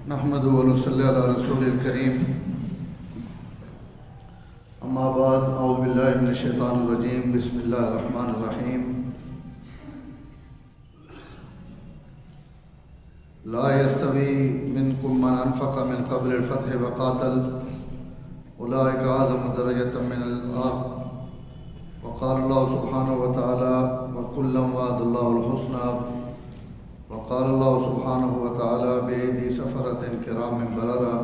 نحمدہ و نصلی علی رسول الکریم اما بعد اعوذ باللہ من الشیطان الرجیم بسم اللہ الرحمن الرحیم لا يستوی منکم من انفق من قبل الفتح وقاتل اولئک اعظم درجۃ من الآخرین وقال اللہ سبحانہ وتعالی وکلا وعد اللہ الحسنى وقال الله سبحانه وتعالى بأيدي سفرة كرام بررة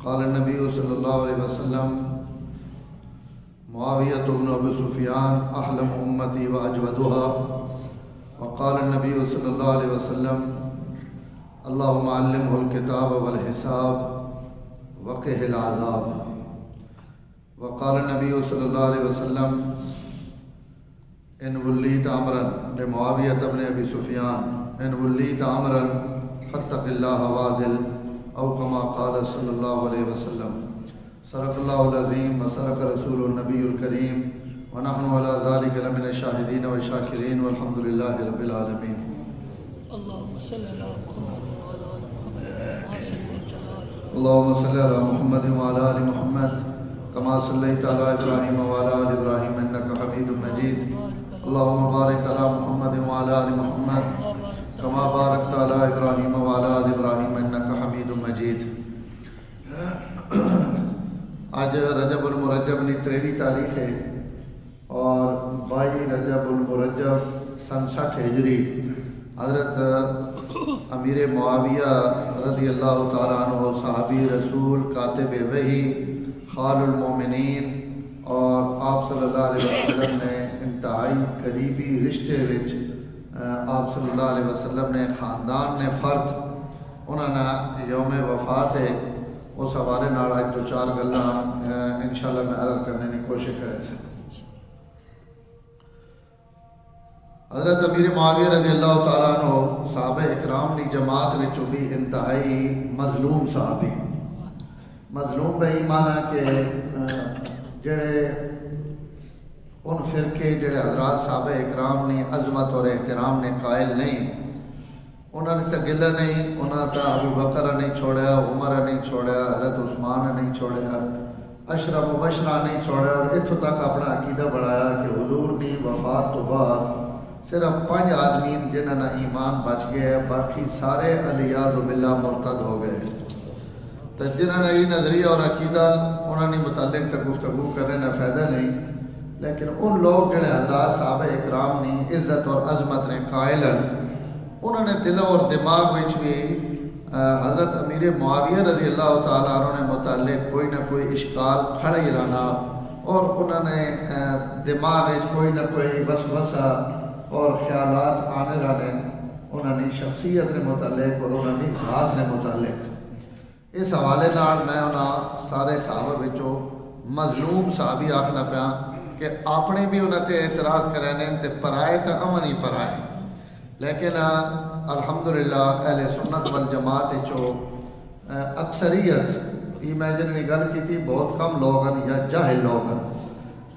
قال النبي صلى الله عليه وسلم معاوية بن أبي سفيان أحلم أمتي وأجودها وقال النبي صلى الله عليه وسلم اللهم علمه الكتاب والحساب وقه العذاب وقال النبي صلى الله عليه وسلم إن وليت أمرا لمعاوية بن أبي سفيان ان وليت امرا فاتق الله وعدل او كما قال صلى الله عليه وسلم صدق الله العظيم وصدق رسول النبي الكريم ونحن على ذلك لمن الشاهدين والشاكرين والحمد لله رب العالمين. اللهم صل على محمد وعلى ال محمد كما صليت على ابراهيم وعلى ال ابراهيم انك حميد مجيد. اللهم بارك على محمد وعلى ال محمد كما باركت على ابراهيم وعلى ال ابراهيم انك حميد مجيد. آج رجب المرجب کی 23 تاریخ ہے اور 22 رجب المرجب سن 60 ہجری حضرت امیر معاویہ رضی اللہ تعالیٰ عنہ صحابی رسول کاتب وحی خال المومنین اور آپ صلی اللہ علیہ وسلم نے انتہائی قریبی رشتے وچ آپ صلی اللہ علیہ وسلم نے خاندان نے فرد انہوں نے یوم وفات ہے اس حوالے نال اج دو چار گلاں انشاءاللہ میں عرض کرنے کی کوشش کرے سے. حضرت امیر معاویہ رضی اللہ تعالیٰ عنہ صحابہ اکرام دی جماعت وچوں بھی انتہائی مظلوم صحابی. مظلوم بے ایمانہ کہ جڑے ان فرقے جڑے حضرات صحابہ اکرام نے عظمت اور احترام نے قائل نہیں، انہوں نے تگلہ نہیں، انہوں نے ابو بکر نہیں چھوڑیا، عمر نہیں چھوڑیا، حضرت عثمان نہیں چھوڑیا، عشرہ مبشرہ نہیں چھوڑیا، اور اتھوں تک اپنا عقیدہ بڑھایا کہ حضور نے وفات تو بعد صرف 5 آدمی جنہوں نے ایمان بچ گئے، باقی سارے علیاذ باللہ مرتد ہو گئے. تو جنہوں نے یہ نظریہ اور عقیدہ انہوں نے متعلق تک گفتگو کرنے کا فائدہ نہیں، لیکن ان لوگ جڑے اللہ صحابہ اکرام نے عزت اور عظمت نے قائل ہیں، انہوں نے دل اور دماغ میں بھی حضرت امیر معاویہ رضی اللہ تعالیٰ عنہ نے متعلق کوئی نہ کوئی اشکال کھڑا ہی رہنا، اور انہوں نے دماغ میں کوئی نہ کوئی وسوسہ اور خیالات آنے رہنے انہوں نے شخصیت نے متعلق اور انہوں نے ذات نے متعلق. اس حوالے نال میں انہاں سارے صحابہ وچوں مظلوم صحابی آکھنا پیا کہ اپنے بھی انہوں نے اعتراض کرنے تے پرائے تو امن ہی پرائے، لیکن الحمدللہ اہل سنت والجماعت چو اکثریت یہ میں جن نے گل کی تھی بہت کم لوگ ہیں یا جاہل لوگ ہیں.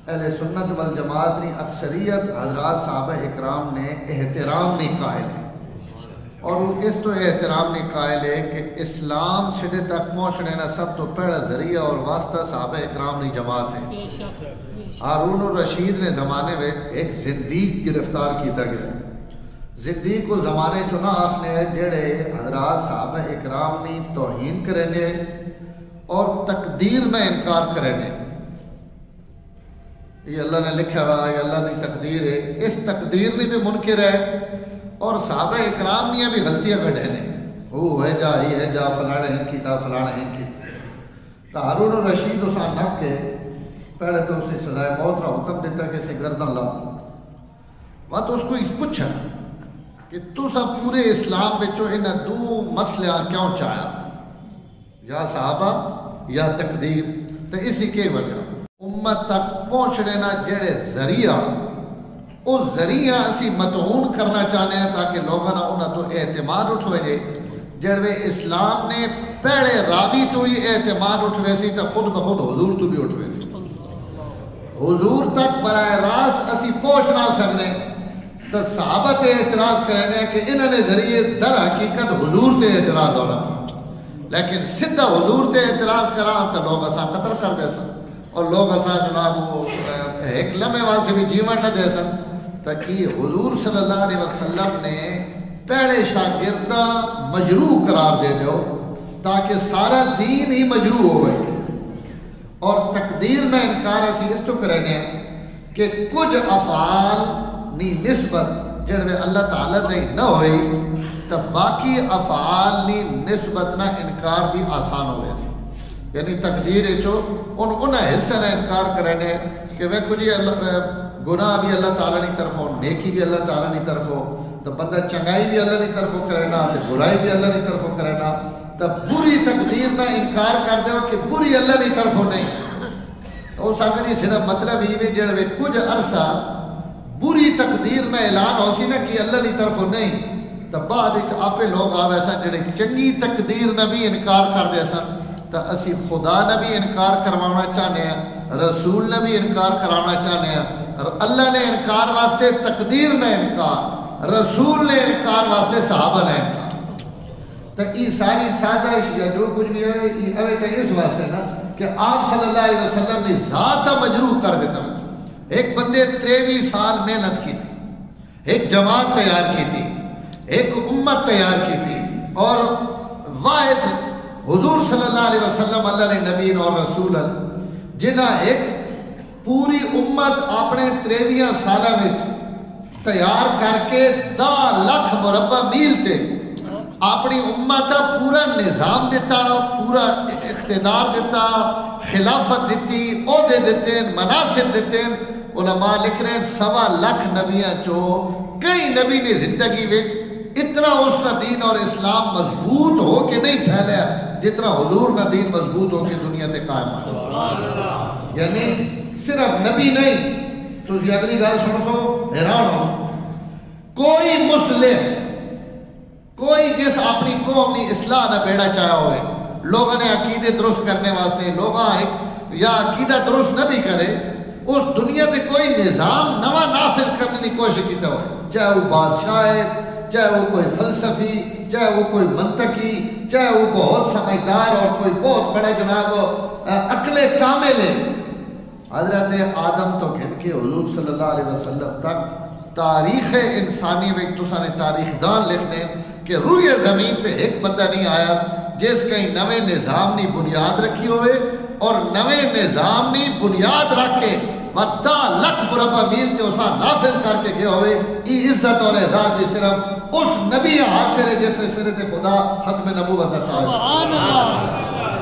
اہل سنت والجماعت نے اکثریت حضرات صحابہ اکرام نے احترام نہیں قائل ہے، اور وہ اس تو احترام نہیں قائل ہے کہ اسلام سرے تک پہنچنے کا سب تو پہلا ذریعہ اور واسطہ صحابہ اکرام کی جماعت ہے. ہارون الرشید نے زمانے میں ایک زندیق گرفتار کیتا گیا. زندیق کو زمانے چنا آخنے ہے جڑے حضرات صحابہ اکرام نے توہین کرنے اور تقدیر میں انکار کرنے. یہ اللہ نے لکھا ہوا یہ اللہ نے تقدیر ہے، اس تقدیر نے بھی منکر ہے، اور صحابہ اکرام نے بھی غلطیاں کھڑنے وہ ہے جا ہی ہے جا فلانے ہیں کیتا فلانے ہیں کیتا. تو ہارون الرشید اساں نب کے پہلے تو اسے سزائے موت کا حکم دیتا کہ اسے گردن لا. بات اس کو پوچھا کہ تو سب پورے اسلام بچو ان دو مسئلہ کیوں چاہیا، یا صحابہ یا تقدیر؟ تو اسی کے وجہ امت تک پہنچنے نا جڑے ذریعہ اس ذریعہ اسی متعون کرنا چاہنے ہیں تاکہ لوگوں نے انہوں تو اعتماد اٹھوے جے جڑے اسلام نے پہلے راوی تو یہ اعتماد اٹھوے سی تو خود بخود حضور تو بھی اٹھوے سی. حضور تک براہ راست اسی پہنچ نہ سکنے تو صحابہ تے اعتراض کرنے کہ انہوں نے ذریعے در حقیقت حضور تے اعتراض ہونا. لیکن سدھا حضور تے اعتراض کراں تو لوگ اساں قتل کر دے سن اور لوگ اساں جناب وہ ایک لمحے واسطے بھی جیون نہ دے سن. تو یہ حضور صلی اللہ علیہ وسلم نے پہلے شاگرداں مجروح قرار دے دیو تاکہ سارا دین ہی مجروح ہوئے. اور تقدیر نہ انکار اسی اس تو کرنے کہ کچھ افعال نی نسبت جڑے اللہ تعالیٰ نے نہ ہوئی تو باقی افعال نی نسبت نہ انکار بھی آسان ہوئے سی. یعنی تقدیر چو ان حصے نہ انکار کرنے کہ وہ کچھ گناہ بھی اللہ تعالیٰ کی طرف ہو, نیکی بھی اللہ تعالیٰ کی طرف ہو, تو بندہ چنگائی بھی اللہ کی طرف کرنا تو برائی بھی اللہ کی طرف کرنا. تو بری تقدیر نہ انکار کر دو کہ بری اللہ کی طرف نہیں. تو اس آخر صرف مطلب یہ بھی جڑے کچھ عرصہ بری تقدیر نہ اعلان ہو سی نا کہ اللہ کی طرف نہیں, تو بعد آپ لوگ آوے سن جڑے چنگی تقدیر نہ بھی انکار کر دے سن. تو اسی خدا نے بھی انکار کروانا چاہنے ہیں, رسول نے بھی انکار کرانا چاہنے ہیں, اور اللہ نے انکار واسطے تقدیر نے انکار, رسول نے انکار واسطے صحابہ نے انکار. تو یہ ساری سازش یا جو کچھ بھی ہے یہ تو اس واسطے نا کہ آپ صلی اللہ علیہ وسلم نے ذات مجروح کر دیتا. ایک بندے 23 سال محنت کی تھی, ایک جماعت تیار کی تھی, ایک امت تیار کی تھی, اور واحد حضور صلی اللہ علیہ وسلم اللہ نے نبی اور رسول جنہ ایک پوری امت اپنے 23 سالہ میں تیار کر کے 10 لاکھ مربع میل تے اپنی امت کا پورا نظام دیتا, پورا اقتدار دیتا, خلافت دیتی, عہدے دیتے, مناصب دیتے. علماء لکھ رہے ہیں 1.25 لاکھ نبیاں چو کئی نبی نے زندگی وچ اتنا اس کا دین اور اسلام مضبوط ہو کے نہیں پھیلیا جتنا حضور کا دین مضبوط ہو کے دنیا تے قائم ہو. یعنی صرف نبی نہیں, تو اگلی گل سن سو حیران ہو, کوئی مسلم کوئی جس اپنی قوم کی اصلاح نہ بیڑا چاہا ہوئے, لوگوں نے عقیدے درست کرنے واسطے لوگاں یا عقیدہ درست نہ بھی کرے, اس دنیا تے کوئی نظام نواں نافذ کرنے کی کوشش کیتا ہوئے, چاہے وہ بادشاہ ہے, چاہے وہ کوئی فلسفی, چاہے وہ کوئی منطقی, چاہے وہ بہت سمجھدار اور کوئی بہت بڑا جناب عقل کامل ہے. حضرت آدم تو گھن کے حضور صلی اللہ علیہ وسلم تک تاریخ انسانی میں تساں نے تاریخ دان لکھنے کہ روئے زمین تے ایک بندہ نہیں آیا جس کہیں نوے نظام نی بنیاد رکھی ہوئے اور نوے نظام نی بنیاد رکھ کے 10 لاکھ مربع میل تے اساں نافذ کر کے گئے ہوئے. یہ عزت اور اعزاز بھی صرف اس نبی حاصل ہے جس سے سرت خدا ختم نبوت ہے.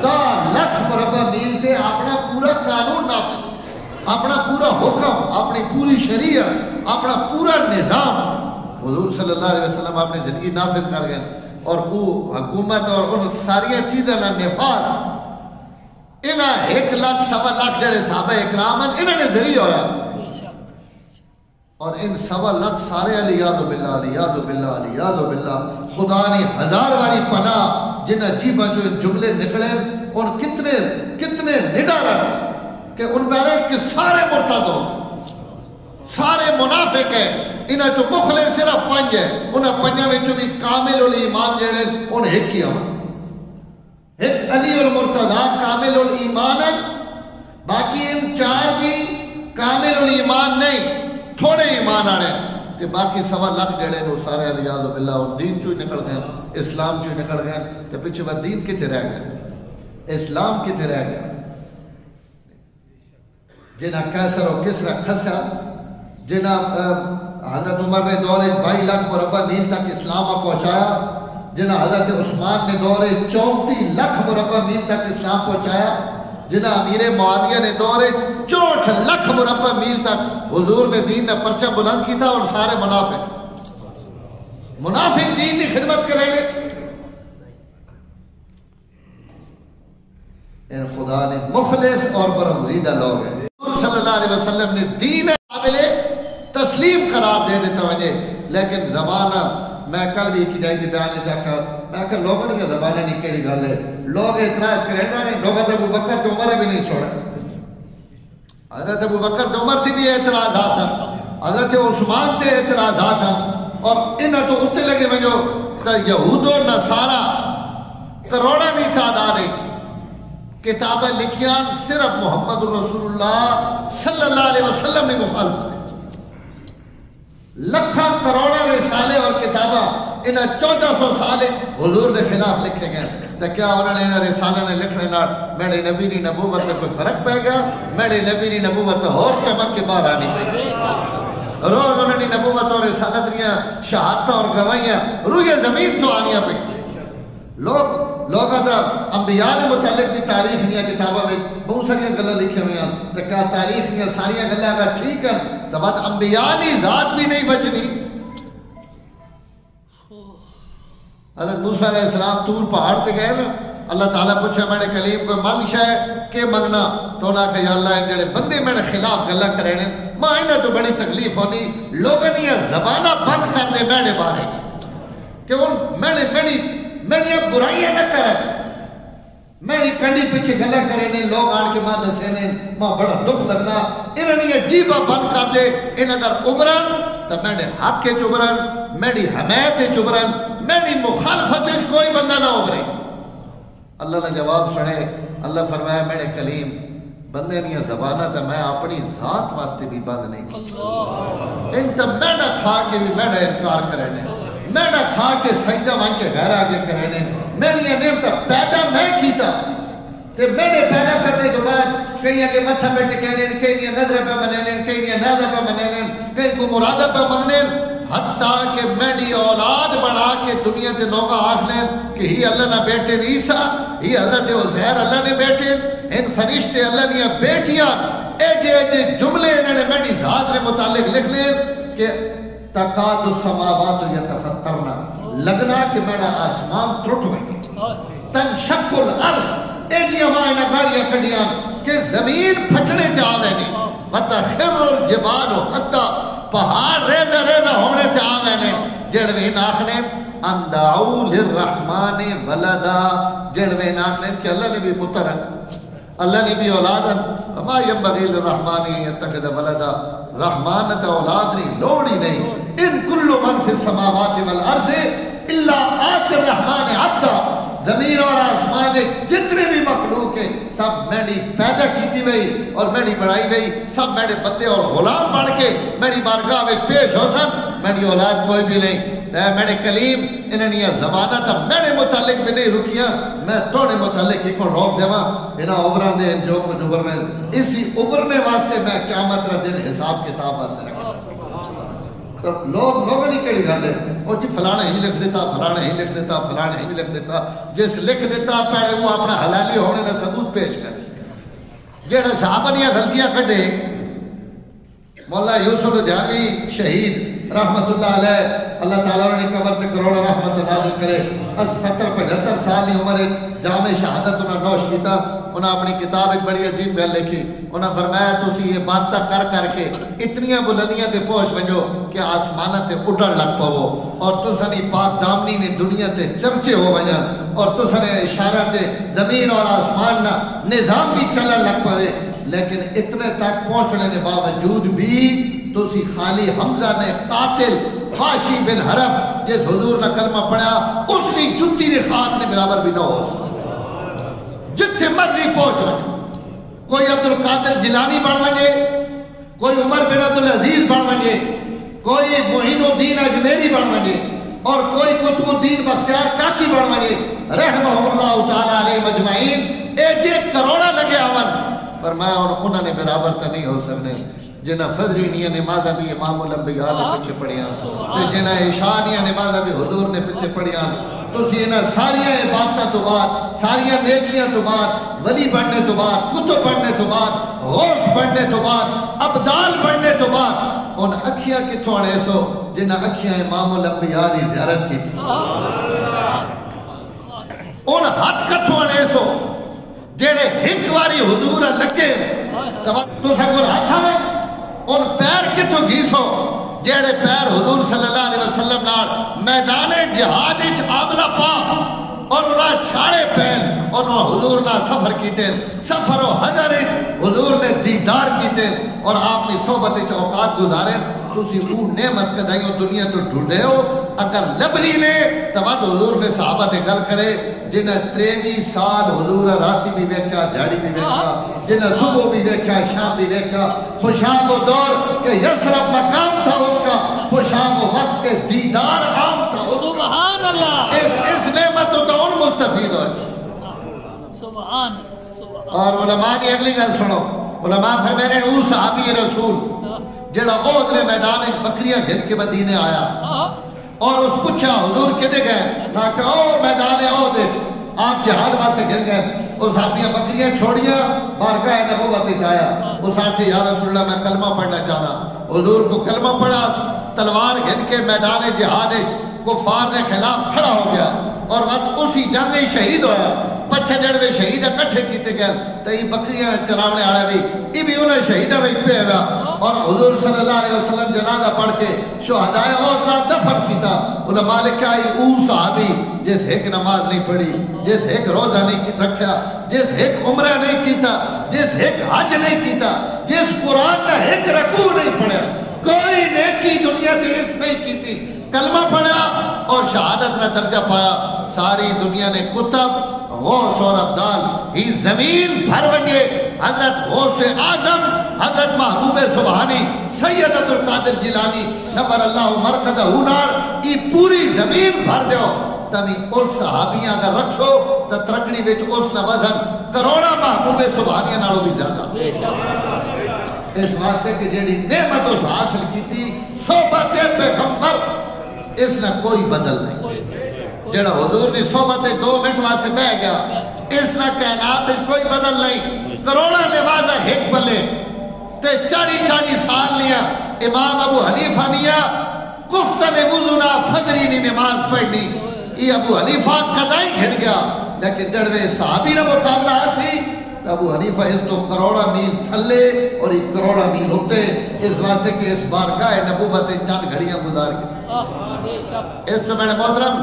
10 لاکھ مربع میل تے اپنا پورا قانون نافذ, اپنا پورا حکم, اپنی پوری شریعت, اپنا پورا نظام حضور صلی اللہ علیہ وسلم اپنی زندگی نافذ کر گئے. اور وہ حکومت اور ان ساری چیزیں کا نفاذ انہاں 1 لاکھ 1.25 لاکھ جڑے صحابہ اکرام ہیں انہوں نے ذریعہ ہویا. اور ان 1.25 لاکھ سارے علیہ باللہ علیہ باللہ علیہ باللہ خدا نے 1000 واری پناہ جنہ جیباں جو جملے نکلے ان کتنے نڈر کہ ان میں کہ سارے مرتد ہو, سارے منافق ہیں. انہاں جو مخلے صرف 5 ہے, انہاں 5 میں جو بھی کامل الایمان جڑے ان ایک ہی ہوں, ایک علی المرتضی کامل الایمان ہے, باقی ان 4 بھی کامل الایمان نہیں, تھوڑے ایمان آنے کہ باقی 1.25 لاکھ جڑے وہ سارے علیہ باللہ دین چوئی نکل گئے, اسلام چوئی نکل گئے. تو پیچھے وہ دین کتے رہ گئے, اسلام کتے رہ گئے. جنہ کیسر و کسرا کھسا, جنہ حضرت عمر نے دور 22 لاکھ مربع میل تک اسلام پہنچایا, جنہ حضرت عثمان نے دور 34 لاکھ مربع میل تک اسلام پہنچایا, جنہ امیر معاویہ نے دور 64 لاکھ مربع میل تک حضور نے دین نے پرچم بلند کی تھا. اور سارے منافق دین کی خدمت کریں گے. ان خدا نے مخلص اور برگزیدہ لوگ ہیں. صلی اللہ علیہ وسلم نے دین قابل تسلیم قرار دے دیتا وجہ, لیکن زمانہ میں کل بھی کی جائی تھی بیان چاہا, میں کہ لوگوں نے زمانہ نہیں کیڑی گل ہے, لوگ اعتراض کریں نا نہیں, لوگوں نے ابو بکر تو عمر بھی نہیں چھوڑا. حضرت ابو بکر تو عمر تھی بھی اعتراضات ہیں, حضرت عثمان تے اعتراضات ہیں, اور انہاں تو اتنے لگے وجو تو یہود و نصارہ کروڑا نہیں تعداد کتابیں لکھیاں صرف محمد رسول اللہ صلی اللہ علیہ وسلم نے مخالفت لکھاں کروڑا رسالے اور کتاباں انہاں 1400 سال حضور نے خلاف لکھے گئے تو کیا انہوں نے انہاں رسالے نے لکھنے نال میرے نبی دی نبوت میں کوئی فرق پہ گیا؟ میرے نبی دی نبوت اور چمک کے باہر آنی پڑی روز انہوں نے نبوت اور رسالت دیاں شہادتیں اور گواہیاں روئے زمین تو آنیاں پڑی لوگ انبیاء نے متعلق بھی تاریخ دیا کتابوں میں بہت ساری گلاں لکھی ہوئی ہیں تو کیا تاریخ دیا ساری گلاں اگر ٹھیک ہیں تو بات انبیاء کی ذات بھی نہیں بچنی. حضرت موسیٰ علیہ السلام طور پہاڑ تے گئے نا اللہ تعالیٰ پوچھا میرے کلیم کو منگ شاہ کہ منگنا تو انہاں کہ یا اللہ ان جڑے بندے میرے خلاف گلاں کرنے ماں انہاں تو بڑی تکلیف ہونی لوگوں نے زبانہ بند کر دے میرے بارے کہ وہ میری برائیاں نہ کریں میری کنڈی پیچھے گلا کریں لوگ آن کے ماں دسے نے ماں بڑا دکھ لگنا انہوں نے یہ جیبہ بند کر دے ان اگر ابرن تو میرے حق کے چبرن میری حمایت چبرن میری مخالفت کوئی بندہ نہ ابرے. اللہ نے جواب سنے اللہ فرمایا میرے کلیم بندے نہیں زبانہ تو میں اپنی ذات واسطے بھی بند نہیں کی ان تو میڈا کھا کے بھی میڈا انکار کرنے میڈا کھا کے سجدہ مان کے غیر آگے کرنے میری نعمت پیدا میں کیتا تے میرے پیدا کرنے کے بعد کئی آگے متھا پہ ٹکانے کئی نظر پہ مننے کئی نازہ پہ مننے کئی کو مرادہ پہ مننے حتیٰ کہ میری اولاد بنا کے دنیا کے لوگ آخ لیں کہ ہی اللہ نہ بیٹے عیسیٰ ہی حضرت عزیر اللہ نے بیٹے ان فرشتے اللہ نے بیٹیاں ایجے جملے انہوں نے میری ذات سے متعلق لکھ لیں کہ تقاد السماوات یتفطرنا لگنا کہ میرا آسمان ٹوٹ ہوئے تنشق الارض ایجی ہمارے گاڑیاں کڑیاں کہ زمین پھٹنے جاوے نہیں وتخر الجبال حتی پہاڑ ریدہ ریدہ ہونے جاوے نہیں جڑوے ناخنے اندعو للرحمن ولدا جڑوے ناخنے کہ اللہ نے بھی پتر ہے اللہ نے بھی اولاد ہے وما ينبغي للرحمن يتخذ ولدا رحمان تا اولاد نہیں لوڑی نہیں ان کل من فی السماوات والارض الا آت الرحمن عبدا زمین اور آسمان جتنے بھی مخلوق ہیں سب میری پیدا کیتی ہوئی اور میری بڑھائی ہوئی سب میرے بندے اور غلام بن کے میری بارگاہ میں پیش ہو سن میری اولاد کوئی بھی نہیں میرے کلیم انہوں نے زمانہ تھا میرے متعلق بھی نہیں رکیاں میں توڑے متعلق ایک اور روک دیواں انہاں ابران دے جو کچھ ابرنے اسی ابرنے واسطے میں قیامت را دن حساب کتاب واسطے رکھا تو لوگ نہیں کہی گل ہے وہ جی فلانا ہی لکھ دیتا فلانا ہی لکھ دیتا فلانا ہی لکھ دیتا جس لکھ دیتا پہلے وہ اپنا حلالی ہونے کا ثبوت پیش کر جہاں صحابہ غلطیاں کٹے مولا یوسف جہانی شہید رحمت اللہ علیہ اللہ تعالیٰ نے قبر تے کروڑ رحمت نازل کرے 70-75 سال کی عمر جامع شہادت انہوں نے نوش کیتا انہوں نے اپنی کتاب ایک بڑی عجیب گل لکھی انہوں نے فرمایا تسی یہ باتیں کر کے اتنیاں بلندیاں تے پہنچ ونجو کہ آسمانہ تے اٹھن لگ پاو اور تسانی پاک دامنی نے دنیا تے چرچے ہو ونجن اور تسنے اشارہ تے زمین اور آسمان نہ نظام بھی چلن لگ پاوے لیکن اتنے تک پہنچنے کے باوجود بھی تسی خالی حمزہ نے قاتل خاشی بن حرب جس حضور نے کلمہ پڑھا اس نے جتی نے خاک نے برابر بھی نہ ہو جتنے مرضی پہنچ رہے کوئی عبد القادر جیلانی بن ونجے کوئی عمر بن عبدالعزیز بن ونجے کوئی معین الدین اجمیری بن ونجے اور کوئی قطب الدین بختیار کاکی بن ونجے رحمہ اللہ تعالیٰ علیہ مجمعین ایجے کروڑا لگے آون فرمایا انہوں نے برابر تو نہیں ہو سکنے جنہ فجرینیاں نمازہ بھی امام الانبیاء نے پیچھے پڑھیاں جنہ عشانیاں نمازہ بھی حضور نے پیچھے پڑھیاں تو انہاں ساریاں عبادتاں تو بعد ساریاں نیکیاں تو بعد ولی بننے تو بعد کتب بننے تو بعد غوث بننے تو بعد ابدال بننے تو بعد ان اکھیاں کتھوں اڑے سو جنہ اکھیاں امام الانبیاء نے زیارت کی تھی ان ہاتھ کتھوں اڑے سو جیڑے ایک واری حضور لگے تو سکول ہاتھا میں ان پیر کتوں گیسو جیڑے پیر حضور صلی اللہ علیہ وسلم نال میدان جہاد اچ آبلا پا اور انہاں چھاڑے پین اور انہاں حضور نال سفر کیتے سفر و حضر اچ حضور نے دیدار کیتے اور آپ نے صحبت اچ اوقات گزارے تسی او نعمت کدائیوں دنیا تو ڈھونڈے ہو اگر لبنی نے تباد حضور نے صحابہ تے گل کرے جنہیں 23 سال حضور راتی بھی ویکھا جھاڑی بھی ویکھا جنہیں صبح بھی ویکھا شام بھی ویکھا خوشاب و دور کہ یسرب مقام تھا اس کا خوشاب و وقت کے دیدار عام تھا اس کا سبحان اللہ اس نعمت تو ان مستفید ہوئے سبحان اور علماء کی اگلی گل سنو علماء فرمائے نے او صحابی رسول جڑا احد نے میدان ایک بکریاں گھن کے مدینے آیا اور اس پوچھا حضور کدے گئے نہ کہ او میدان احد آپ جہاد واسطے گھن گئے اس اپنی بکریاں چھوڑیاں بارگاہ نبوت آیا اس آنکھے یا رسول اللہ میں کلمہ پڑھنا چاہنا حضور کو کلمہ پڑھا تلوار گھن کے میدان جہاد کفار نے خلاف کھڑا ہو گیا اور وقت اسی جنگ میں شہید ہویا پچھے جڑوے شہید اکٹھے کیتے گئے تو یہ بکریاں چراونے آڑے بھی یہ بھی انہیں شہیدہ میں پہ ہوا اور حضور صلی اللہ علیہ وسلم جنازہ پڑھ کے شہدائے اوزنا دفن کیتا علماء لکھا یہ او صحابی جس ایک نماز نہیں پڑھی جس ایک روزہ نہیں رکھا جس ایک عمرہ نہیں کیتا جس ایک حج نہیں کیتا جس قرآن کا ایک رکوع نہیں پڑھا کوئی نیکی دنیا تے اس نہیں کیتی کلمہ پڑھا اور شہادت نہ درجہ پایا ساری دنیا نے کتب غوث اور عبدال ہی زمین بھر ونجے حضرت غوث اعظم حضرت محبوب سبحانی سید عبدالقادر جیلانی نور اللہ مرکز ہونار یہ پوری زمین بھر دیو تمی اس صحابیاں اگر رکھو تو ترکڑی وچ اس نہ وزن کروڑا محبوب سبحانی نالوں بھی زیادہ اس واسطے کہ جیڑی نعمت اس حاصل کی تھی صحبت پیغمبر اس نے کوئی بدل نہیں جڑا حضور نے صحبت 2 منٹ واسطے بہ گیا اس نے کائنات کوئی بدل نہیں کروڑا نمازہ ایک بلے تے 40 سال لیا امام ابو حنیفہ نیا گفتن وضونا فجری نے نماز پڑھنی یہ ابو حنیفہ قدائی گھن گیا لیکن جڑوے صحابی نے مقابلہ سی ابو حنیفہ اس تو کروڑا میل تھلے اور ایک کروڑا میل ہوتے اس واسطے کہ اس بارگاہ نبوت چند گھڑیاں گزار گئے اس تو میں نے محترم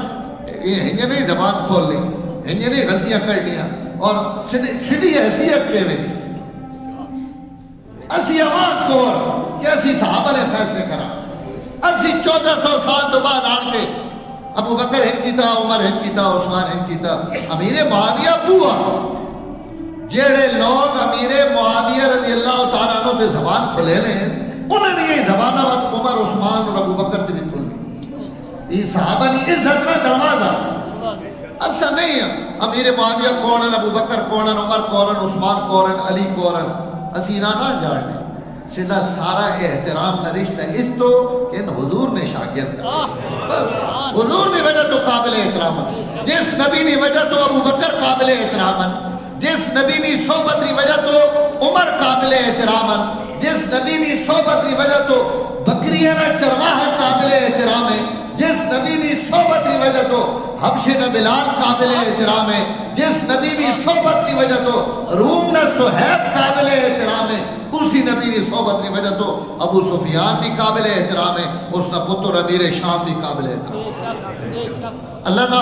یہ ہنگے نہیں زبان کھول لی ہنگے نہیں غلطیاں کر لیا اور سیدھی حیثیت کے میں اسی عوام کو کہ اسی صحابہ نے فیصلے کرا اسی 1400 سال تو بعد آن کے ابو بکر ہن کیتا عمر ہن کیتا عثمان ہن کیتا امیر معاویہ بوا جیڑے لوگ امیر معاویہ رضی اللہ تعالیٰ عنہ پہ زبان کھلے رہے ہیں انہوں نے یہ زبانہ وقت عمر عثمان اور ابو بکر سے بھی کھل دی یہ صحابہ نے عزت نہ دروازہ ایسا نہیں ہے امیر معاویہ کونن ابو بکر کونن عمر کونن عثمان کونن علی کونن اسیرہ نہ جاننے سیدھا سارا احترام نہ رشتہ اس تو کہ ان حضور نے شاگرد حضور نے وجہ تو قابل احترام جس نبی نے وجہ تو ابو بکر قابل احترام جس نبی نے صحبت کی وجہ تو عمر قابل احترام جس نبی نے صحبت کی وجہ تو بکریاں چرواہ قابل احترام ہے جس نبی نے صحبت کی وجہ تو حبش نہ بلال قابل احترام ہے جس نبی نے صحبت کی وجہ تو روم نہ صہیب قابل احترام ہے اسی نبی نے صحبت کی وجہ تو ابو سفیان بھی قابل احترام ہے اس نے پتر امیر شام بھی قابل احترام اللہ نہ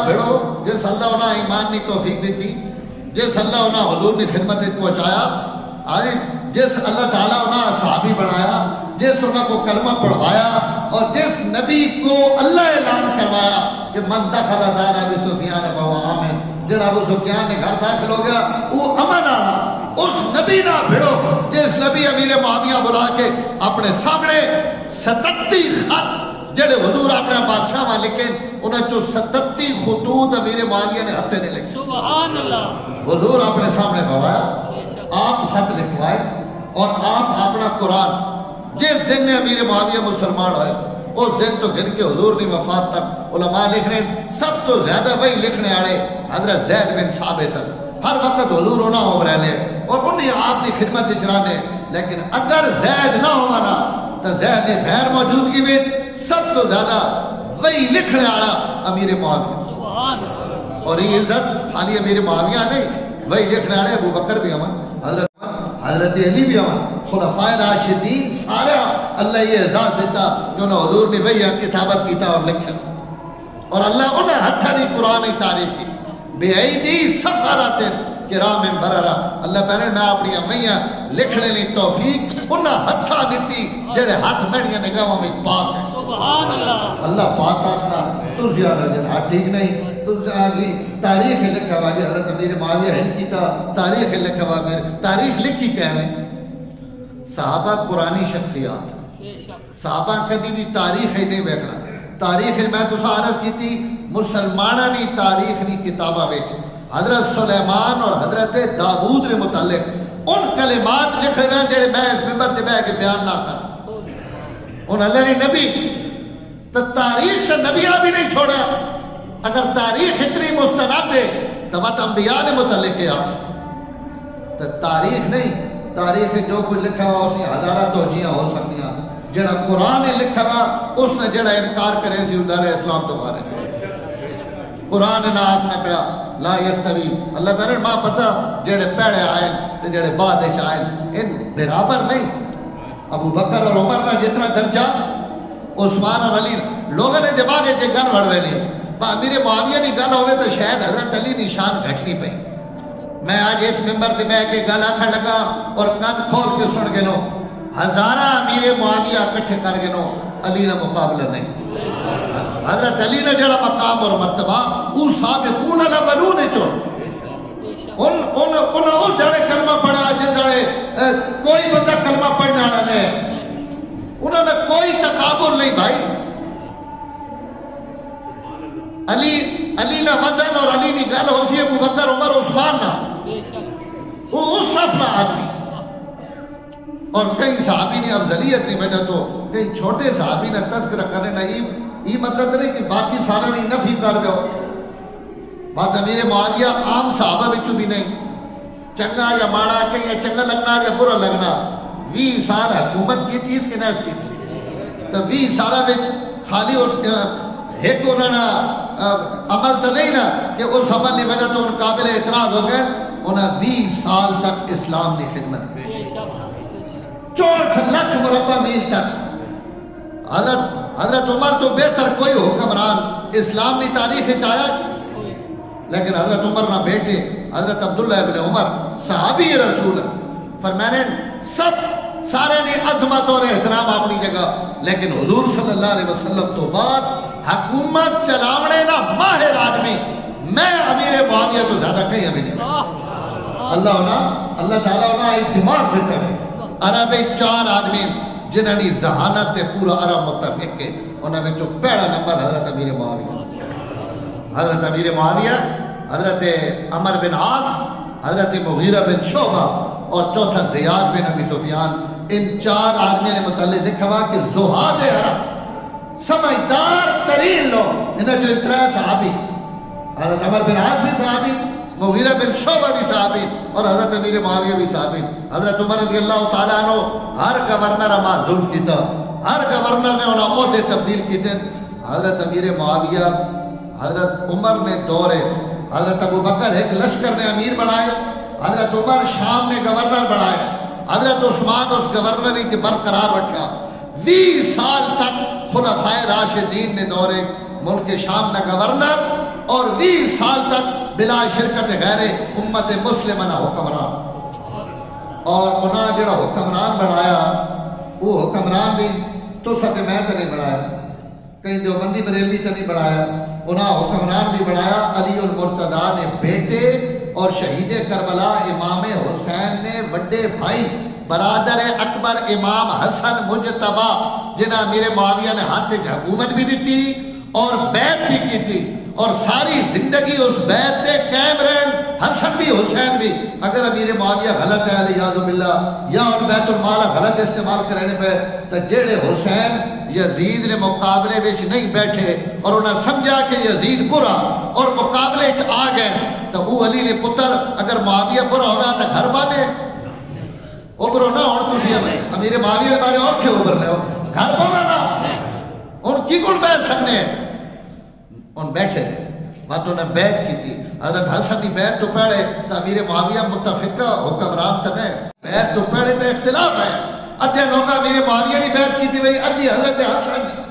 بھیڑو جس اللہ انہاں ایمان نہیں توفیق دیتی جس اللہ انہاں حضور نے خدمت پہنچایا جس اللہ تعالیٰ انہاں صحابی بنایا جس انہاں کو کلمہ پڑھوایا اور جس نبی کو اللہ اعلان کروایا کہ من دخل دار ابو سفیان فهو آمن جڑا ابو سفیان نے گھر داخل ہو گیا وہ امن آنا اس نبی نہ بھیڑو جس نبی امیر معاویہ بلا کے اپنے سامنے 37 خط جڑے حضور اپنے بادشاہ وہاں لکھیں انہیں جو 37 خطوط امیر معاویہ نے ہتھے نے لکھے سبحان اللہ حضور اپنے سامنے بوایا آپ خط لکھوائے اور آپ اپنا قرآن جس دن نے امیر معاویہ مسلمان ہوئے اس دن تو گھن کے حضور نے وفات تک علماء لکھ رہے ہیں سب تو زیادہ وہی لکھنے آڑے حضرت زید بن ثابت ہر وقت حضور ہونا ہو رہنے اور انہیں آپ کی خدمت اجرانے لیکن اگر زید نہ ہونا تو زید نے غیر موجودگی میں سب تو زیادہ وہی لکھنے آڑا امیر معاویہ اور یہ عزت خالی امیر معاویہ نہیں وہی لکھنے آڑے ابو بکر بھی امن حضرت علی بھی امن خلفائے راشدین سارے اللہ یہ اعزاز دیتا کہ انہوں حضور نے وہی کتابت کیتا اور لکھا اور اللہ انہیں ہتھا نہیں قرآن تعریف کی بے عیدی سفارت کرام بررہ اللہ پہنے میں اپنی امیاں لکھنے لی توفیق انہاں ہتھا دیتی جڑے ہاتھ میڑیاں نگاہوں میں پاک ہے سبحان اللہ اللہ پاک آسنا تو زیادہ جنہا ٹھیک نہیں تو آگی تاریخ لکھا ہوا حضرت امیر معاویہ ہند کی تاریخ لکھا ہوا میرے تاریخ لکھی کہویں صحابہ قرآنی شخصیات بے شک صحابہ کدی بھی تاریخ ہی نہیں بیکھنا تاریخ میں تو عرض کی تھی مسلمانانی تاریخ نی کتابہ بیچ حضرت سلیمان اور حضرت داود نے متعلق ان کلمات لکھے گئے جڑے میں اس ممبر تے بیٹھ کے بیان نہ کر سکتا ان اللہ نے نبی تو تاریخ سے نبیہ بھی نہیں چھوڑا اگر تاریخ اتنی مستند ہے تو بات انبیاء نے متعلق ہے آپ تو تاریخ نہیں تاریخ جو کچھ لکھا ہوا اس نے ہزارہ توجیہ ہو سکتی ہیں جڑا قرآن نے لکھا ہوا اس نے جڑا انکار کرے سی ادھر اسلام تو بارے قرآن نے آج نے کہا لا یستوی اللہ میرے ماں پتہ جڑے پہڑے آئے تو جڑے بعد آئے ان برابر نہیں ابو بکر اور عمر کا جتنا درجہ عثمان اور علی لوگوں نے دماغے چے گن بڑھوے نہیں امیر معاویہ نہیں گل ہوئے تو شاید حضرت علی نشان گھٹنی پئی میں آج اس ممبر سے میں کہ گل آکھن لگا اور کن کھول کے سن گنو ہزارہ امیر معاویہ کٹھے کر گنو علی نے مقابلہ نہیں حضرت علی نے جڑا مقام اور مرتبہ او سابقون الاولون چون ان جڑے کلمہ پڑھا جڑے کوئی بندہ کلمہ پڑھنے والا نہیں انہوں نے کوئی تکابر نہیں بھائی علی نہ وزن اور علی نی گل ہو سی ابو بکر عمر عثمان نہ وہ اس صف آدمی اور کئی صحابی نے افضلیت نہیں وجہ تو کئی چھوٹے صحابی نے تذکرہ کرنے نہیں یہ مطلب نہیں کہ باقی سارا نہیں نفی کر دو بات امیر معاویہ عام صحابہ بچو بھی نہیں چنگا یا ماڑا کہیں چنگا لگنا یا برا لگنا 20 سال حکومت کی تھی اس کے نیس کی تھی تو 20 سالہ بچ خالی ایک انہوں نے عمل تو نہیں نا کہ اس عمل نے وجہ تو ان قابل اعتراض ہو گئے انہیں 20 سال تک اسلام نے خدمت کی 64 لاکھ مربع میل تک حضرت عمر تو بہتر کوئی حکمران اسلام نے تاریخ چاہیا لیکن حضرت عمر نہ بیٹے حضرت عبداللہ ابن عمر صحابی رسول فرمانے سب سارے نے عظمت اور احترام اپنی جگہ لیکن حضور صلی اللہ علیہ وسلم تو بعد حکومت چلاونے نا ماہر آدمی میں امیر معاویہ تو زیادہ کہیں ہمیں نہیں اللہ تعالیٰ انہا اعتماد دیتا ہے عرب 4 آدمی جنہوں نے ذہانت تے پورا عرب متفق کے انہوں نے جو پہلا نمبر حضرت امیر معاویہ حضرت عمر بن عاص حضرت مغیرہ بن شعبہ اور چوتھا زیاد بن ابی سفیان ان 4 آدمی نے متعلق لکھا ہوا کہ زہاد عرب سمجھدار ترین لوگ انہیں جو 3 صحابی حضرت عمر بن عاص بھی صحابی مغیرہ بن شعبہ بھی صحابی اور حضرت امیر معاویہ بھی صحابی حضرت عمر رضی اللہ تعالیٰ عنہ ہر گورنر اما ظلم کیتا ہر گورنر نے انہوں عہدے تبدیل کیتے حضرت امیر معاویہ حضرت عمر نے دورے حضرت ابو بکر ایک لشکر نے امیر بنائے حضرت عمر شام نے گورنر بنائے حضرت عثمان اس گورنری کے برقرار رکھا 20 سال تک خلفائے راشدین نے دورے ملک شام نہ گورنر اور 20 سال تک بلا شرکت غیر امت مسلمہ حکمران اور انہاں جڑا حکمران بنایا وہ حکمران بھی تو ستے میں تو نہیں بنایا کہیں دیوبندی بریلوی تو نہیں بنایا انہاں حکمران بھی بنایا علی المرتضیٰ نے بیٹے اور شہید کربلا امام حسین نے بڑے بھائی برادر اکبر امام حسن مجتبہ جنہاں میرے معاویہ نے ہاتھ حکومت بھی دی تھی اور بیعت بھی کی تھی اور ساری زندگی اس بیعت تے قائم رہن حسن بھی حسین بھی اگر امیر معاویہ غلط ہے علیہ باللہ یا ان بیت المال غلط استعمال کرنے پہ تو جیڑے حسین یزید نے مقابلے وچ نہیں بیٹھے اور انہیں سمجھا کہ یزید برا اور مقابلے چ آ گئے تو وہ علی نے پتر اگر معاویہ برا ہوگا تو گھر بانے ابرو نہ ہوں تسی امیر معاویہ بارے اور کیوں ابر لے ہو گھر بانا نہ ان کی کون بیٹھ سکنے ہیں ان بیٹھے باتوں نے بیعت کی تھی حضرت حسن کی بیعت تو پہلے تو امیر معاویہ متفقہ حکمران تو نہیں بیعت تو پہلے تو اختلاف ہے ادھے لوگا امیر معاویہ نے بیعت کی تھی بھئی ادھی حضرت حسن نے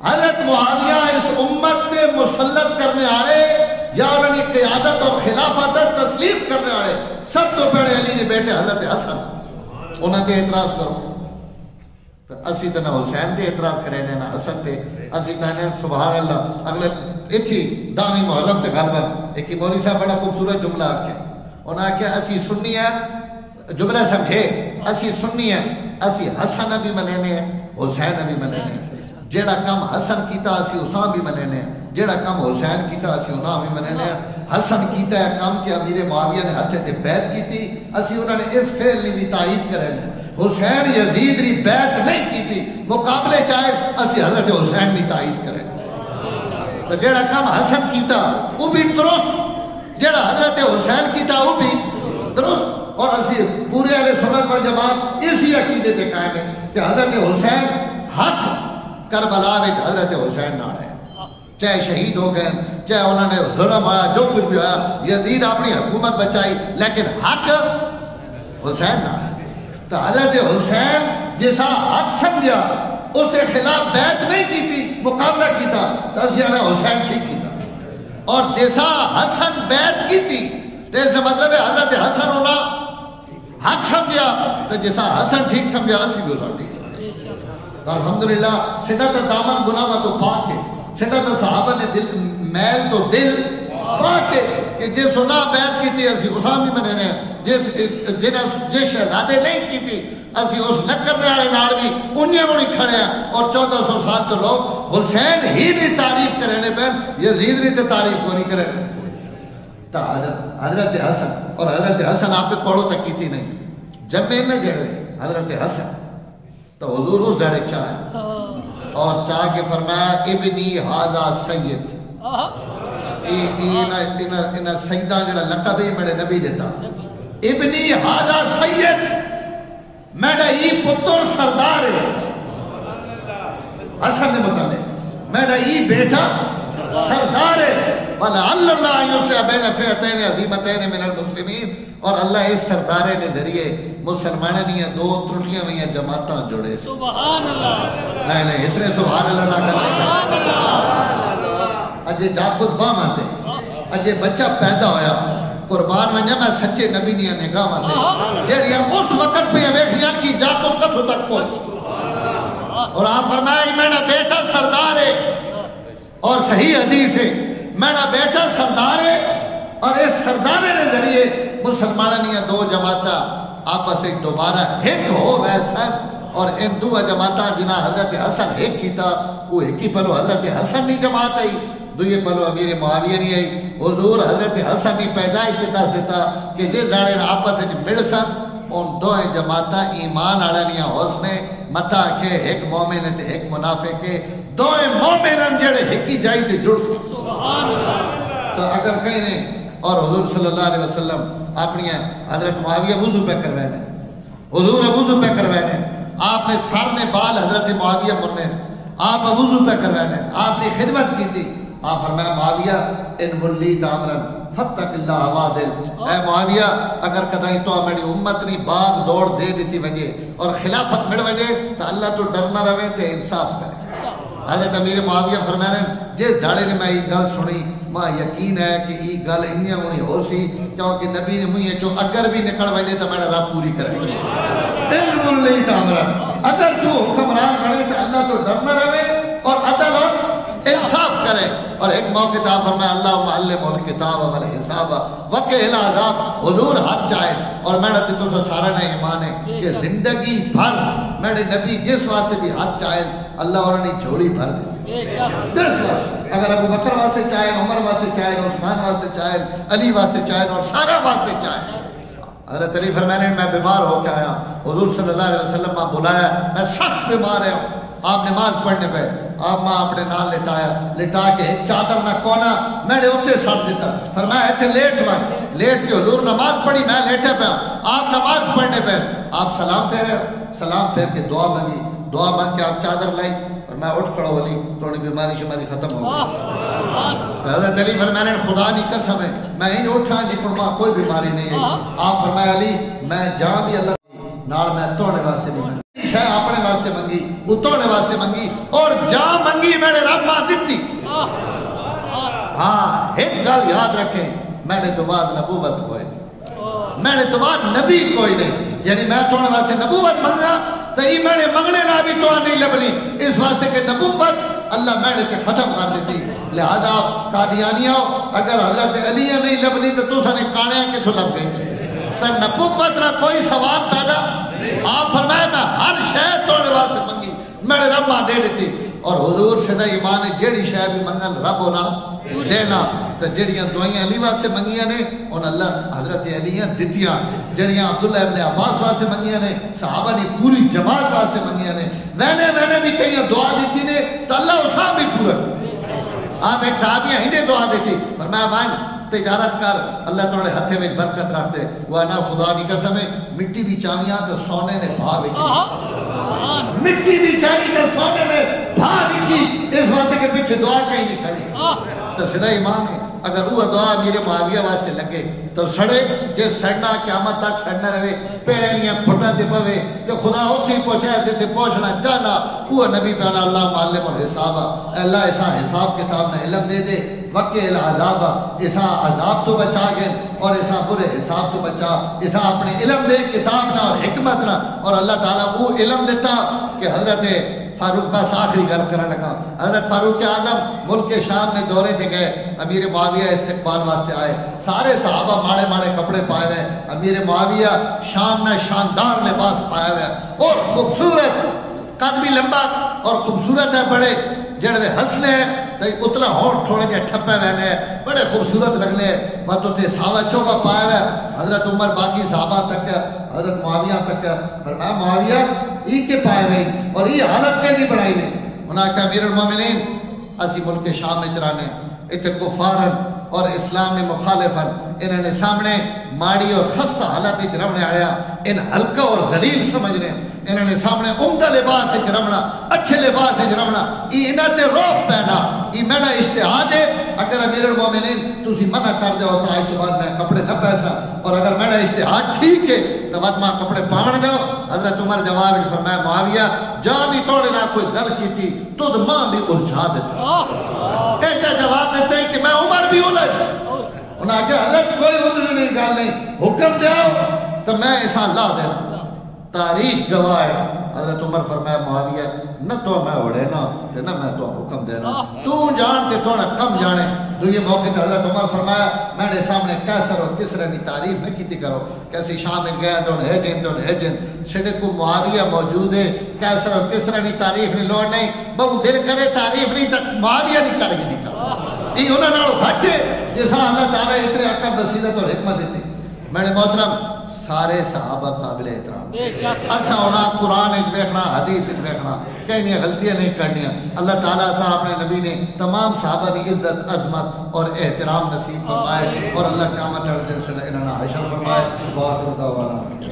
حضرت معاویہ اس امت سے مسلط کرنے آئے یا انہوں نے قیادت اور خلافت تسلیم کرنے آئے بیٹے حضرت حسن انہاں تے اعتراض کرو اسی تے نہ حسین تے اعتراض کرے نہ حسن تے اسی کہنے سبحان اللہ اگلے ایتھی دامی محرم تے غالباً ایک مولوی صاحب بڑا خوبصورت جملہ آکھیا انہاں آکھیا اسی سنی ہیں جملہ سمجھے اسی سنی ہیں اسی حسن بھی منینے ہیں حسین بھی منینے ہیں جیڑا کم حسن کیتا اسی اساں بھی منینے ہیں جیڑا کم حسین کیتا اسی انہاں بھی منینے ہیں حسن کیتا ہے کم کہ امیر معاویہ نے ہتھے تے بیعت کیتی اسی انہوں نے اس فعل بھی تائید کرے نے حسین یزید ری بیعت نہیں کیتی مقابلے چاہے اسی حضرت حسین بھی تائید کرے تو جیڑا کم حسن کیتا وہ بھی درست جیڑا حضرت حسین کیتا وہ بھی درست اور اسی پورے اہل سنت والجماعت اسی عقیدے تے قائم ہے کہ حضرت حسین حق کربلا میں حضرت حسین نہ ہے چاہے شہید ہو گئے چاہے انہوں نے ظلم آیا جو کچھ بھی آیا یزید اپنی حکومت بچائی لیکن حق حسین نہ ہے تو حضرت حسین جیسا حق سمجھا اسے خلاف بیعت نہیں کی تھی مقابلہ کی تھا تو اسی حسین ٹھیک کی تھا اور جیسا حسن بیعت کی تھی جیسے مطلب ہے حضرت حسن ہونا حق سمجھا تو جیسا حسن ٹھیک سمجھا اسی بھی اسا ٹھیک سمجھا الحمدللہ سیدھا تو دامن گناہ تو پاک ہے سیدھا تو صحابہ نے دل میل تو دل پاک ہے کہ جس سنا بیعت کی تھی اسی اسام بھی منے رہے جس شہزادے نہیں کی تھی اسی اس نہ کرنے والے نال بھی انہیں بھی کھڑے ہیں اور 1400 سال تو لوگ حسین ہی نہیں تعریف کرنے پہ یزید نہیں تو تعریف کو نہیں کرنے تو حضرت حسن اور حضرت حسن آپ پہ پڑھو تک کی تھی نہیں جب میں نے جڑے حضرت حسن تو حضور اس جڑے چاہے اور چاہ کے فرمایا ابنی حاضا سید انہا سیدہ جڑا لقب ہے میرے نبی دیتا ابنی حاضا سید میرا یہ پتر سردار ہے حسن نے مطلب میرا یہ بیٹا سردار ہے وَلَعَلَّ اللَّهَ يُصْلِحَ بَيْنَ فِئَتَيْنِ عَظِيمَتَيْنِ مِنَ الْمُسْلِمِينَ اور اللہ اس سردارے نے ذریعے مسلمانوں نے دو ترٹیاں ہوئی جماعتاں جوڑے سبحان اللہ نہیں نہیں اتنے سبحان اللہ نہ کرتے اجے جاکت بام آتے اجے بچہ پیدا ہویا قربان ونجا میں سچے نبی نہیں نگاہ آتے جیڑیا اس وقت پہ ویکھیاں کی جاکت کتھو تک پہنچ اور آپ فرمایا میرا بیٹا سردار ہے اور صحیح حدیث ہے میرا بیٹا سردار ہے اور اس سردارے نے ذریعے مسلمانوں نے دو جماعتاں آپس ایک دوبارہ ایک ہو ویسا اور ان دو جماعتاں جنہاں حضرت حسن ایک کی تھا وہ ایک ہی پلو حضرت حسن نہیں جماعت آئی دوئے پلو امیر معاویہ نہیں آئی حضور حضرت حسن نہیں پیدائش کے دس دیتا کہ جس جانے آپس مل سن ان دو جماعتاں ایمان آڑانیاں حسنے متا کہ ایک مومن ہے ایک منافق ہے دو مومنن جڑے ہکی جائی تے جڑ سبحان اللہ تو اگر کہیں نے اور حضور صلی اللہ علیہ وسلم اپنی حضرت معاویہ وضو پہ کروائے حضور وضو پہ کروائے آپ نے سر نے بال حضرت معاویہ مننے آپ وضو پہ کروائے آپ نے خدمت کی تھی آپ فرمایا معاویہ ان ولیت امرا فتق اللہ وادل اے معاویہ اگر کدائی تو میری امت نہیں باغ دوڑ دے دیتی وجہ اور خلافت مل وجہ تو اللہ تو ڈرنا رہے تے انصاف کرے حضرت امیر معاویہ فرمانے جس جھاڑے نے میں یہ گل سنی ماں یقین ہے کہ یہ گل انہیں ہونی ہو سی کیونکہ نبی نے مجھے جو اگر بھی نکل وجہ تو میرا رب پوری کرے بالکل نہیں تھا اگر تو حکمران بنے تو اللہ تو ڈرنا رہے اور عدل اور انصاف کرے اور ایک موقع تھا فرمایا اللہ معلم الکتاب والحساب وکیل عذاب حضور ہاتھ چاہے اور میرا تو سارا نے ایمان ہے کہ زندگی بھر میرے نبی جس واسطے بھی ہاتھ چاہے اللہ انہوں نے جھولی بھر دی اگر ابو بکر واسطے چاہے عمر واسطے چاہے عثمان واسطے چاہے علی واسطے چاہے اور سارا واسطے چاہے حضرت علی فرمانے میں بیمار ہو کے آیا حضور صلی اللہ علیہ وسلم نے بلایا میں سخت بیمار ہوں آپ نماز پڑھنے پہ آپ ماں اپنے نال لٹا کے ایک چادر نہ کونا میں نے اتنے سڑ دیتا فرمایا ایتھے لیٹ کے حضور نماز پڑھی میں لیٹے پہ آپ نماز پڑھنے پہ آپ سلام پھیر کے دعا مانگ کے آپ چادر لائی اور میں اٹھ کھڑا علی تھوڑی بیماری شماری ختم ہو گئی حضرت علی فرمایا خدا نہیں قسم ہے میں ہی اٹھا جی فرما کوئی بیماری نہیں ہے آپ فرمایا علی میں جہاں بھی اللہ نال میں توڑنے واسطے بھی منگی شاہ اپنے واسطے منگی اتوڑنے واسطے منگی اور جہاں منگی میں نے رب ماں دیتی ہاں ایک گل یاد رکھیں میں نے تو بعد نبوت ہوئے میں تو بعد نبی کوئی نہیں، یعنی میں تو واسطے نبوت منگا تو یہ میں منگنے نہ بھی تو نہیں لبنی، اس واسطے کہ نبوت اللہ میں نے ختم کر دیتی۔ لہذا قادیانیوں اگر حضرت علی نہیں لبنی تو تساں نے کانے کے تو لب گئے تو نبوت نہ کوئی ثواب پیدا۔ آپ فرمائے میں ہر شے توڑنے واسطے منگی میرے رب ماں دے دیتی، اور حضور شدہ ایمان جیڑی شے بھی منگل رب ہونا دینا، تو جڑیاں دعائیاں علی واسطے منگیاں نے ان اللہ حضرت علیاں دتیاں، جڑیاں عبداللہ ابن عباس واسطے منگیاں نے صحابہ نے پوری جماعت واسطے منگیاں نے، میں نے بھی کئی دعا دیتی نے تو اللہ اسا بھی پورا۔ آپ ایک صحابیہ ہی نے دعا دیتی، فرمایا مان تجارت کر اللہ توڑے ہتھے میں برکت رکھ دے، وہ نا خدا کی قسم ہے مٹی بھی چاویاں تو سونے نے بھا وچ، مٹی بھی چاہیے تو سونے نے بھا وچ، اس واسطے کے پیچھے دعا کہیں نہیں کھڑی۔ تو سڑا ایمان ہے اگر وہ دعا میرے معاویہ واسطے لگے تو سڑے جے سڑنا قیامت تک سڑنا رہے، پیڑے لیاں کھڑنا تے پوے تو خدا اتھی پہنچائے جتے پہنچنا چاہنا، وہ نبی پہلا اللہ معلم الحساب، اللہ ایسا حساب کتاب نے علم دے دے، وقع العذاب ایسا عذاب تو بچا گئے اور ایسا برے حساب تو بچا، ایسا اپنے علم دے کتاب نہ اور حکمت نہ، اور اللہ تعالیٰ وہ علم دیتا کہ حضرت فاروق بس آخری گل کرنے لگا، حضرت فاروق اعظم ملک شام میں دورے تھے گئے، امیر معاویہ استقبال واسطے آئے، سارے صحابہ ماڑے ماڑے کپڑے پائے ہوئے، امیر معاویہ شام میں شاندار لباس پائے ہوئے اور خوبصورت، قد بھی لمبا اور خوبصورت ہے بڑے، جڑے ہنسنے ہیں اتنا ہونٹ تھوڑے جے ٹھپے ہوئے ہیں، بڑے خوبصورت لگنے ہیں، بس اتنے صحابہ چوکا پائے ہوئے، حضرت عمر باقی صحابہ تک حضرت معاویہ تک، فرمایا معاویہ یہ کے پائے ہوئے اور یہ حالت کے نہیں بڑھائی نے، انہاں کہا امیر المومنین اسی ملک شام میں چرانے اتنے کفارن اور اسلام میں مخالفن انہوں نے سامنے ماڑی اور خستہ حالت اچ رمنے آیا، ان ہلکا اور ذلیل سمجھنے، انہوں نے سامنے عمدہ لباس اچ رمنا، اچھے لباس اچ رمنا، یہ انہوں تے روب پہنا، یہ میرا اشتہاد ہے، اگر امیر المومنین تسی منع کر دو تو آج کے بعد میں کپڑے نہ پیسا، اور اگر میرا اشتہاد ٹھیک ہے تو بعد میں کپڑے پاون دو۔ حضرت عمر جواب فرمایا معاویہ جا بھی توڑے نہ کوئی گل کی تھی تد ماں بھی الجھا دیتا، ایسا جواب دیتے ہیں کہ میں عمر بھی الجھ، انہوں نے کہا حضرت کوئی الجھنے کی گل نہیں، حکم دیاؤ تو میں ایسا لا دینا، تاریخ گواہ ہے۔ حضرت عمر فرمایا معاویہ نہ تو میں اڑے نا نہ میں تو حکم دینا، تو جانتے تھوڑا کم جانے۔ دوسرے موقع تے حضرت عمر فرمایا میرے سامنے کیسر اور کسرا کی تعریف نہ کیتی کرو، کیسی شام میں گیا تو ہے جن چھڑے کو معاویہ موجود ہے، کیسر اور کسرا کی تعریف نہیں لوڑ نہیں، بہو دل کرے تعریف نہیں تک معاویہ نہیں کر گی دیکھا، یہ انہوں نے بھٹے جیسا اللہ تعالیٰ اتنے عقل بصیرت اور حکمت دیتی۔ میرے محترم سارے صحابہ قابل احترام، اچھا ہونا قرآن اچ دیکھنا، حدیث اچ دیکھنا، کہیں غلطیاں نہیں کرنیاں۔ اللہ تعالیٰ صاحب اپنے نبی نے تمام صحابہ کی عزت عظمت اور احترام نصیب فرمائے، اور اللہ قیامت والے دن سے انہوں نے حشر فرمائے۔ بہت